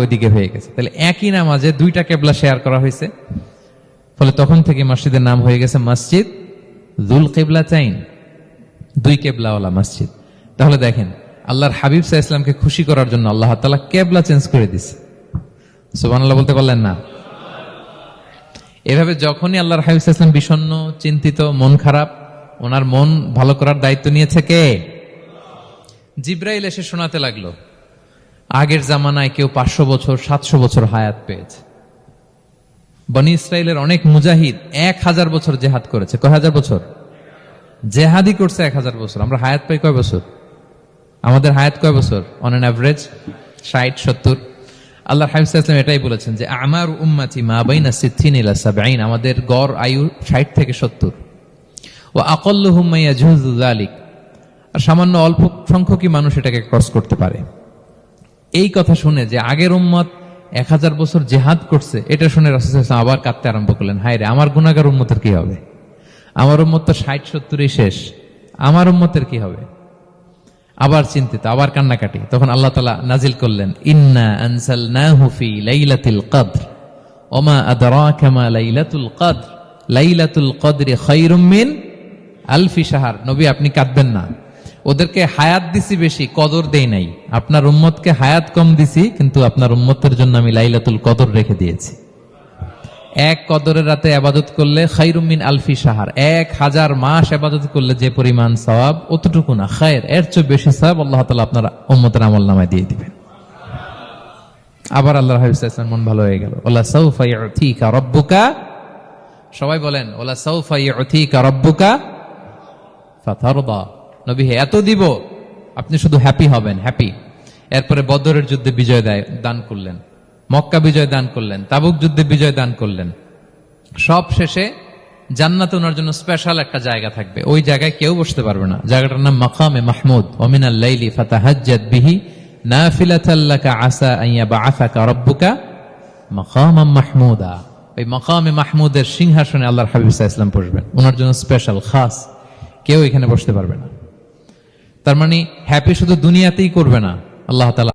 ওইদিকে হয়ে গেছে। তাহলে একই নামাজে দুইটা কেবলা শেয়ার করা হয়েছে, ফলে তখন থেকে মসজিদের নাম হয়ে গেছে মসজিদ যুল কিবলাতাইন, দুই কেবলাওয়ালা মসজিদ। তাহলে দেখেন, আল্লাহর হাবিব সাল্লাল্লাহু আলাইহি ওয়াসাল্লামকে খুশি করার জন্য আল্লাহ তাআলা কেবলা চেঞ্জ করে দিয়েছে। সুবহানাল্লাহ বলতে পারলেন না? এভাবে যখনই আল্লাহর হাবিব সাল্লাল্লাহু আলাইহি ওয়াসাল্লাম বিষণ্ণ, চিন্তিত, মন খারাপ, ওনার মন ভালো করার দায়িত্ব নিয়েছে কে? জিব্রাইল এসে শোনাতে লাগলো, আগের জামানায় কেউ 500 বছর 700 বছর হায়াত পেয়েছে। বনি ইসরাইলের অনেক মুজাহিদ 1000 বছর জেহাদ করেছে। কয় হাজার বছর জেহাদি করছে? 1000 বছর। আমরা হায়াত পাই কয় বছর? আমাদের হায়াত কয় বছর অন অ্যান অ্যাভারেজ? 60-70। আল্লাহর হাবিব সাল্লাল্লাহু আলাইহি ওয়াসাল্লাম এটাই বলেছেন যে আমার উম্মতি মা বাইনা 60 ইলা 70, আমাদের গড় আয়ু 60 থেকে 70। ওয়া আকাল্লুহুম মা ইয়াজুযু যালিক, আর সামান্য অল্প সংখ্যকই মানুষ এটাকে ক্রস করতে পারে। এই কথা শুনে যে আগের উম্মত 1000 বছর জেহাদ করছে, এটা শুনে রাসূল সাল্লাল্লাহু আলাইহি ওয়াসাল্লাম আবার কাঁদতে আরম্ভ করলেন, হায় রে আমার গুনাহগার উম্মতের কি হবে? আমার উম্মত তো 60-70-ই শেষ, আমার উম্মতের কি হবে? আবার চিন্তিত, আবার কান্নাকাটি। তখন আল্লাহ তাআলা নাজিল করলেন, ইন্না আনসালনাহু ফি লাইলাতিল কদর ওমা আদরাকা মা লাইলাতুল কদর লাইলাতুল কদরি খায়রুম মিন আলফি শাহর। নবী আপনি কাঁদবেন না, ওদেরকে হায়াত দিছি বেশি, কদর দেই নাই। আপনার উম্মতকে হায়াত কম দিছি, কিন্তু আপনার উম্মতের জন্য আমি লাইলাতুল কদর রেখে দিয়েছি। এক কদরের রাতে ইবাদত করলে খায়রুম মিন আলফি শাহর, 1000 মাস ইবাদত করলে যে পরিমাণ সওয়াব, অতটুকু না, খায়ের, এর চেয়ে বেশি সওয়াব আল্লাহ তাআলা আপনার উম্মতের আমলনামায় দিয়ে দিবেন। আবার আল্লাহর হাবিব সাল্লাল্লাহু আলাইহি ওয়াসাল্লাম মন ভালো হয়ে গেল। ওয়ালা সাউফা ইউতিকা রাব্বুকা, সবাই বলেন ওয়ালা সাউফা ইউতিকা রাব্বুকা ফাতারদা। নবী হে, এত দিব, আপনি শুধু হ্যাপি হবেন, হ্যাপি। এরপরে বদরের যুদ্ধে বিজয় দান করলেন, মক্কা বিজয় দান করলেন, তাবুক যুদ্ধে বিজয় দান করলেন। সব শেষে জান্নাতে ওনার জন্য স্পেশাল একটা জায়গা থাকবে, ওই জায়গায় কেউ বসতে পারবে না। জায়গাটার নাম মাকামে মাহমুদ। ওয়া মিনাল লাইলি ফাতাহাজ্জাদ বিহি নাফিলাতাল লাকা আসা আন ইয়াবআসাকা রাব্বুকা মাকামাম মাহমুদা। ওই মাকামে মাহমুদের সিংহাসনে আল্লাহর হাবিব সাল্লাল্লাহু আলাইহি ওয়াসাল্লাম বসবেন, ওনার জন্য স্পেশাল, খাস, কেউ এখানে বসতে পারবে না। তার মানে হ্যাপি শুধু দুনিয়াতেই করবে না, আল্লাহ তাআলা